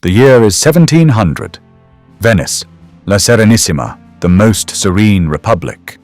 The year is 1700. Venice, La Serenissima, the most serene republic,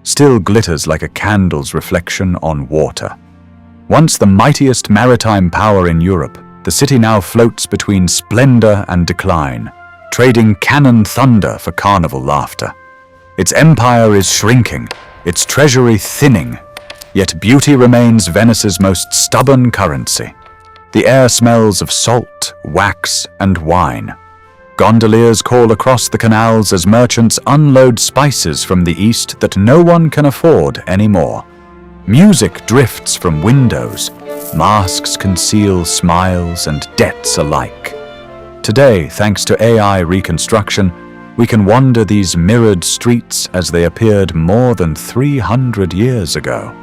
still glitters like a candle's reflection on water. Once the mightiest maritime power in Europe, the city now floats between splendor and decline, trading cannon thunder for carnival laughter. Its empire is shrinking, its treasury thinning, yet beauty remains Venice's most stubborn currency. The air smells of salt, wax, and wine. Gondoliers call across the canals as merchants unload spices from the east that no one can afford anymore. Music drifts from windows. Masks conceal smiles and debts alike. Today, thanks to AI reconstruction, we can wander these mirrored streets as they appeared more than 300 years ago.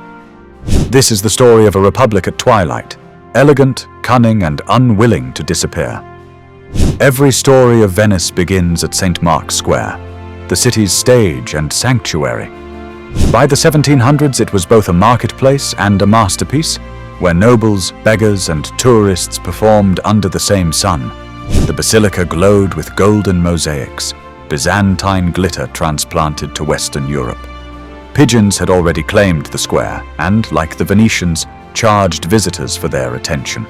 This is the story of a republic at twilight, elegant, cunning, and unwilling to disappear. Every story of Venice begins at St. Mark's Square, the city's stage and sanctuary. By the 1700s, it was both a marketplace and a masterpiece, where nobles, beggars, and tourists performed under the same sun. The basilica glowed with golden mosaics, Byzantine glitter transplanted to Western Europe. Pigeons had already claimed the square and, like the Venetians, charged visitors for their attention.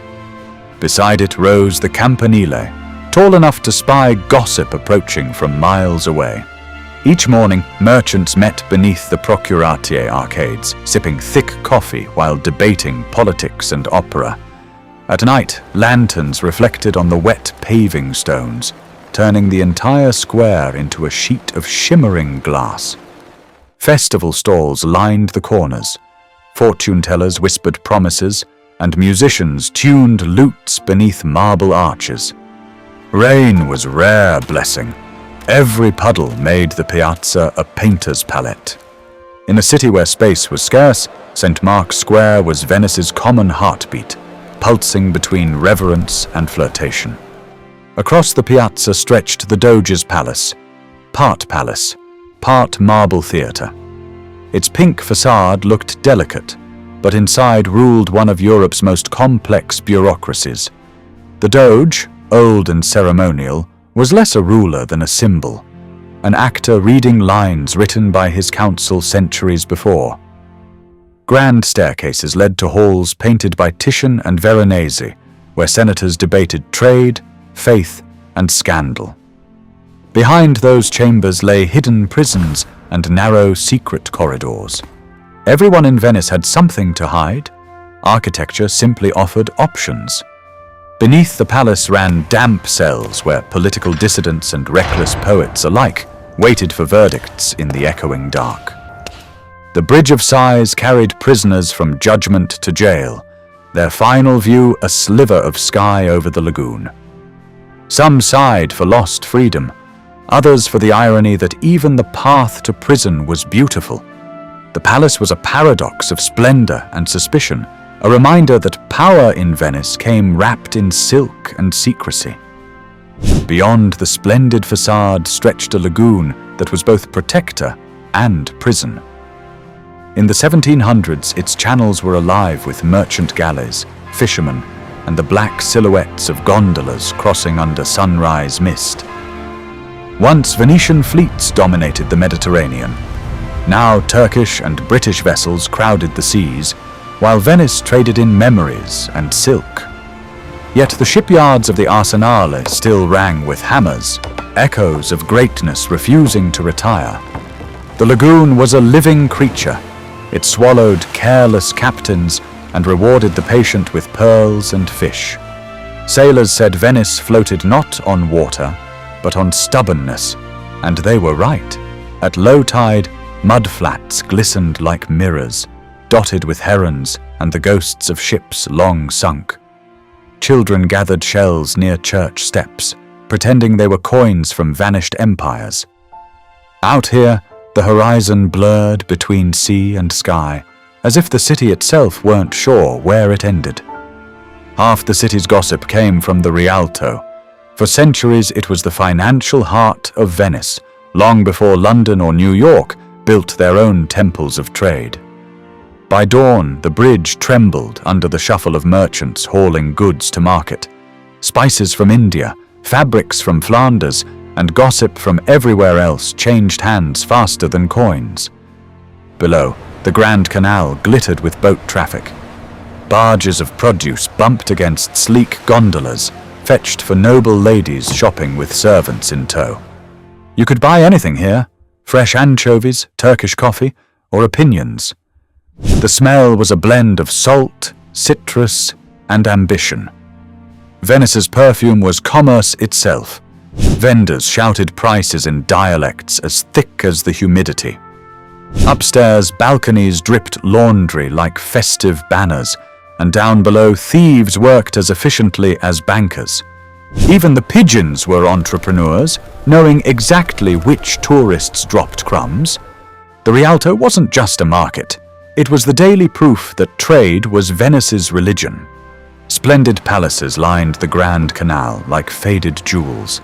Beside it rose the Campanile, tall enough to spy gossip approaching from miles away. Each morning, merchants met beneath the Procuratier arcades, sipping thick coffee while debating politics and opera. At night, lanterns reflected on the wet paving stones, turning the entire square into a sheet of shimmering glass. Festival stalls lined the corners. Fortune-tellers whispered promises, and musicians tuned lutes beneath marble arches. Rain was rare blessing. Every puddle made the piazza a painter's palette. In a city where space was scarce, St. Mark's Square was Venice's common heartbeat, pulsing between reverence and flirtation. Across the piazza stretched the Doge's palace, part marble theatre. Its pink facade looked delicate, but inside ruled one of Europe's most complex bureaucracies. The Doge, old and ceremonial, was less a ruler than a symbol, an actor reading lines written by his council centuries before. Grand staircases led to halls painted by Titian and Veronese, where senators debated trade, faith, and scandal. Behind those chambers lay hidden prisons and narrow secret corridors. Everyone in Venice had something to hide. Architecture simply offered options. Beneath the palace ran damp cells where political dissidents and reckless poets alike waited for verdicts in the echoing dark. The Bridge of Sighs carried prisoners from judgment to jail, their final view a sliver of sky over the lagoon. Some sighed for lost freedom, others for the irony that even the path to prison was beautiful. The palace was a paradox of splendor and suspicion, a reminder that power in Venice came wrapped in silk and secrecy. Beyond the splendid facade stretched a lagoon that was both protector and prison. In the 1700s, its channels were alive with merchant galleys, fishermen, and the black silhouettes of gondolas crossing under sunrise mist. Once Venetian fleets dominated the Mediterranean. Now Turkish and British vessels crowded the seas, while Venice traded in memories and silk. Yet the shipyards of the Arsenale still rang with hammers, echoes of greatness refusing to retire. The lagoon was a living creature. It swallowed careless captains and rewarded the patient with pearls and fish. Sailors said Venice floated not on water, but on stubbornness, and they were right. At low tide, mudflats glistened like mirrors, dotted with herons and the ghosts of ships long sunk. Children gathered shells near church steps, pretending they were coins from vanished empires. Out here, the horizon blurred between sea and sky, as if the city itself weren't sure where it ended. Half the city's gossip came from the Rialto. For centuries, it was the financial heart of Venice, long before London or New York built their own temples of trade. By dawn, the bridge trembled under the shuffle of merchants hauling goods to market. Spices from India, Fabrics from Flanders and gossip from everywhere else changed hands faster than coins. Below, the Grand Canal glittered with boat traffic. Barges of produce bumped against sleek gondolas, fetched for noble ladies shopping with servants in tow. You could buy anything here: fresh anchovies, Turkish coffee, or opinions. The smell was a blend of salt, citrus, and ambition. Venice's perfume was commerce itself. Vendors shouted prices in dialects as thick as the humidity. Upstairs, balconies dripped laundry like festive banners, and down below, thieves worked as efficiently as bankers. Even the pigeons were entrepreneurs, knowing exactly which tourists dropped crumbs. The Rialto wasn't just a market. It was the daily proof that trade was Venice's religion. Splendid palaces lined the Grand Canal like faded jewels.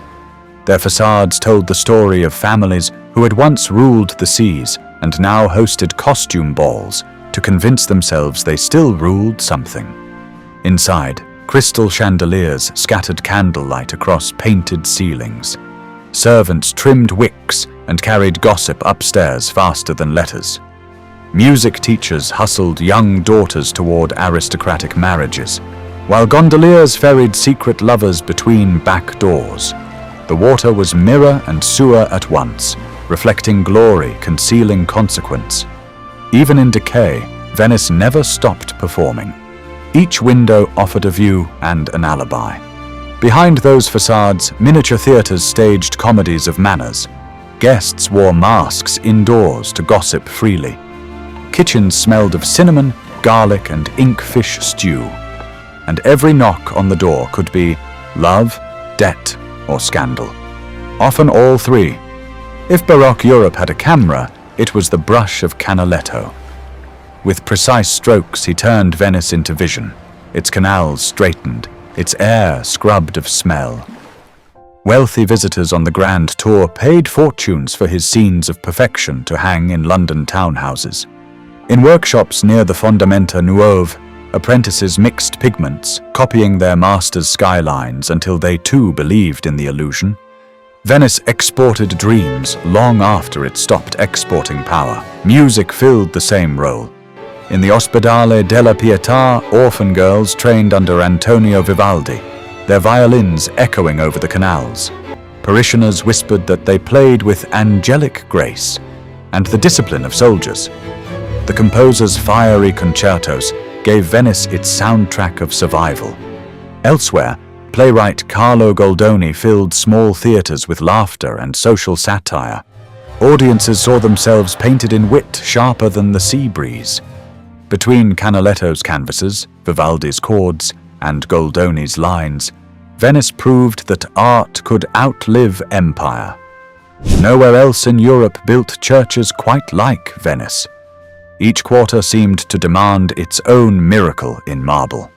Their facades told the story of families who had once ruled the seas and now hosted costume balls to convince themselves they still ruled something. Inside, crystal chandeliers scattered candlelight across painted ceilings. Servants trimmed wicks and carried gossip upstairs faster than letters. Music teachers hustled young daughters toward aristocratic marriages, while gondoliers ferried secret lovers between back doors. The water was mirror and sewer at once, reflecting glory, concealing consequence. Even in decay, Venice never stopped performing. Each window offered a view and an alibi. Behind those facades, miniature theaters staged comedies of manners. Guests wore masks indoors to gossip freely. Kitchens smelled of cinnamon, garlic, and inkfish stew. And every knock on the door could be love, debt, or scandal. Often all three. If Baroque Europe had a camera, it was the brush of Canaletto. With precise strokes, he turned Venice into vision, its canals straightened, its air scrubbed of smell. Wealthy visitors on the grand tour paid fortunes for his scenes of perfection to hang in London townhouses. In workshops near the Fondamenta Nuove, apprentices mixed pigments, copying their masters' skylines until they too believed in the illusion. Venice exported dreams long after it stopped exporting power. Music filled the same role. In the Ospedale della Pietà, orphan girls trained under Antonio Vivaldi, their violins echoing over the canals. Parishioners whispered that they played with angelic grace and the discipline of soldiers. The composer's fiery concertos gave Venice its soundtrack of survival. Elsewhere, playwright Carlo Goldoni filled small theaters with laughter and social satire. Audiences saw themselves painted in wit sharper than the sea breeze. Between Canaletto's canvases, Vivaldi's chords, and Goldoni's lines, Venice proved that art could outlive empire. Nowhere else in Europe built churches quite like Venice. Each quarter seemed to demand its own miracle in marble.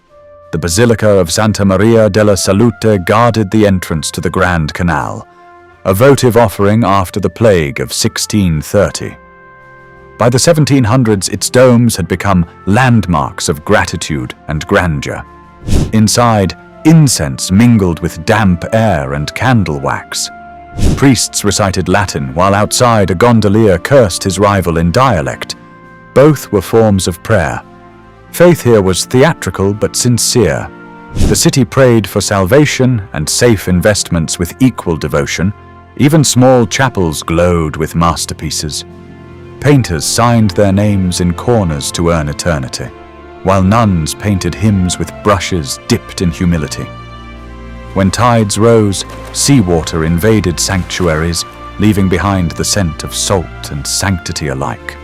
The Basilica of Santa Maria della Salute guarded the entrance to the Grand Canal, a votive offering after the plague of 1630. By the 1700s, its domes had become landmarks of gratitude and grandeur. Inside, incense mingled with damp air and candle wax. Priests recited Latin, while outside a gondolier cursed his rival in dialect. Both were forms of prayer. Faith here was theatrical but sincere. The city prayed for salvation and safe investments with equal devotion. Even small chapels glowed with masterpieces. Painters signed their names in corners to earn eternity, while nuns painted hymns with brushes dipped in humility. When tides rose, seawater invaded sanctuaries, leaving behind the scent of salt and sanctity alike.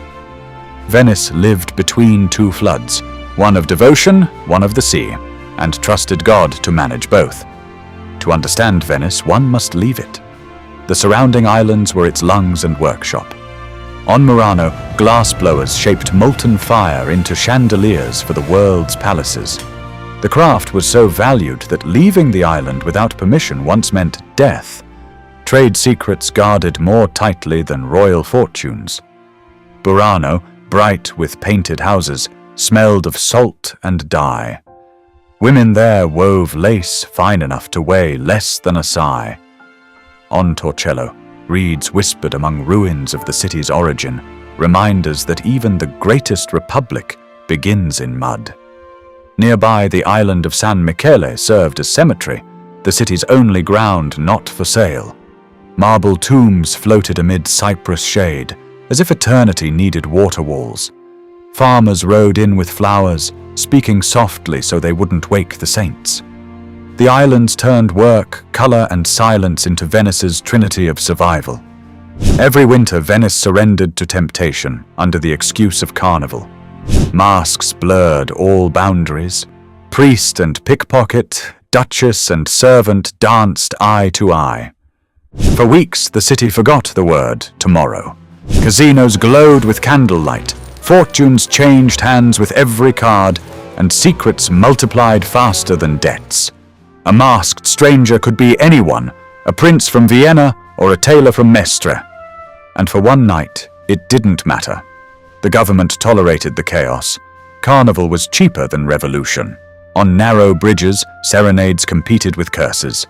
Venice lived between two floods, one of devotion, one of the sea, and trusted God to manage both. To understand Venice, one must leave it. The surrounding islands were its lungs and workshop. On Murano, glass blowers shaped molten fire into chandeliers for the world's palaces. The craft was so valued that leaving the island without permission once meant death. Trade secrets guarded more tightly than royal fortunes. Burano, bright with painted houses, smelled of salt and dye. Women there wove lace fine enough to weigh less than a sigh. On Torcello, reeds whispered among ruins of the city's origin, reminders that even the greatest republic begins in mud. Nearby, the island of San Michele served as cemetery, the city's only ground not for sale. Marble tombs floated amid cypress shade, as if eternity needed water walls. Farmers rode in with flowers, speaking softly so they wouldn't wake the saints. The islands turned work, color, and silence into Venice's trinity of survival. Every winter, Venice surrendered to temptation under the excuse of Carnival. Masks blurred all boundaries. Priest and pickpocket, duchess and servant danced eye to eye. For weeks, the city forgot the word tomorrow. Casinos glowed with candlelight, fortunes changed hands with every card, and secrets multiplied faster than debts. A masked stranger could be anyone, a prince from Vienna or a tailor from Mestre. And for one night, it didn't matter. The government tolerated the chaos. Carnival was cheaper than revolution. On narrow bridges, serenades competed with curses.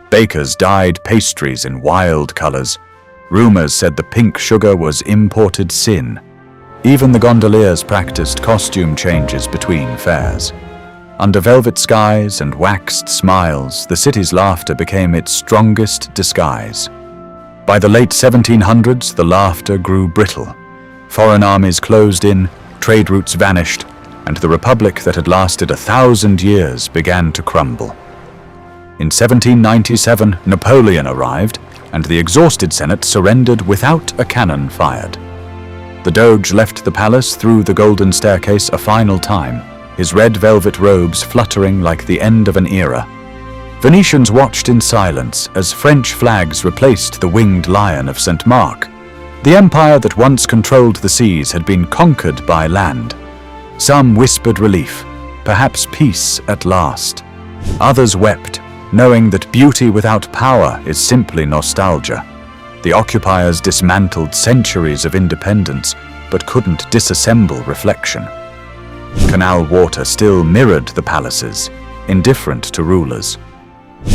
Bakers dyed pastries in wild colors. Rumors said the pink sugar was imported sin. Even the gondoliers practiced costume changes between fares. Under velvet skies and waxed smiles, the city's laughter became its strongest disguise. By the late 1700s, the laughter grew brittle. Foreign armies closed in, trade routes vanished, and the republic that had lasted 1,000 years began to crumble. In 1797, Napoleon arrived, and the exhausted Senate surrendered without a cannon fired. The Doge left the palace through the golden staircase a final time, his red velvet robes fluttering like the end of an era. Venetians watched in silence as French flags replaced the winged lion of St. Mark. The empire that once controlled the seas had been conquered by land. Some whispered relief, perhaps peace at last. Others wept, knowing that beauty without power is simply nostalgia. The occupiers dismantled centuries of independence, but couldn't disassemble reflection. Canal water still mirrored the palaces, indifferent to rulers.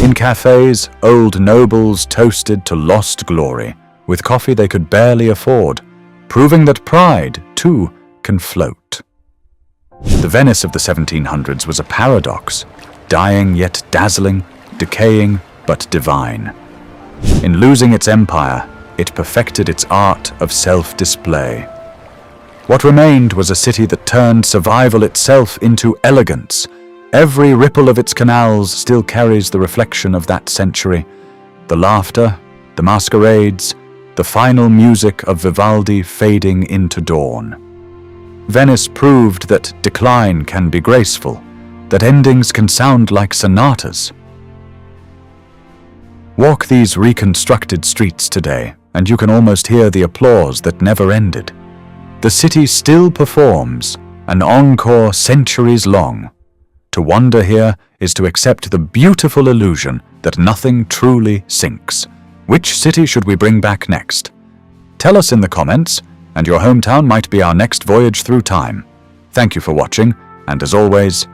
In cafes, old nobles toasted to lost glory, with coffee they could barely afford, proving that pride, too, can float. The Venice of the 1700s was a paradox, dying yet dazzling, decaying but divine. In losing its empire, it perfected its art of self-display. What remained was a city that turned survival itself into elegance. Every ripple of its canals still carries the reflection of that century. The laughter, the masquerades, the final music of Vivaldi fading into dawn. Venice proved that decline can be graceful, that endings can sound like sonatas. Walk these reconstructed streets today, and you can almost hear the applause that never ended. The city still performs, an encore centuries long. To wander here is to accept the beautiful illusion that nothing truly sinks. Which city should we bring back next? Tell us in the comments, and your hometown might be our next voyage through time. Thank you for watching, and as always,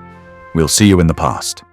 we'll see you in the past.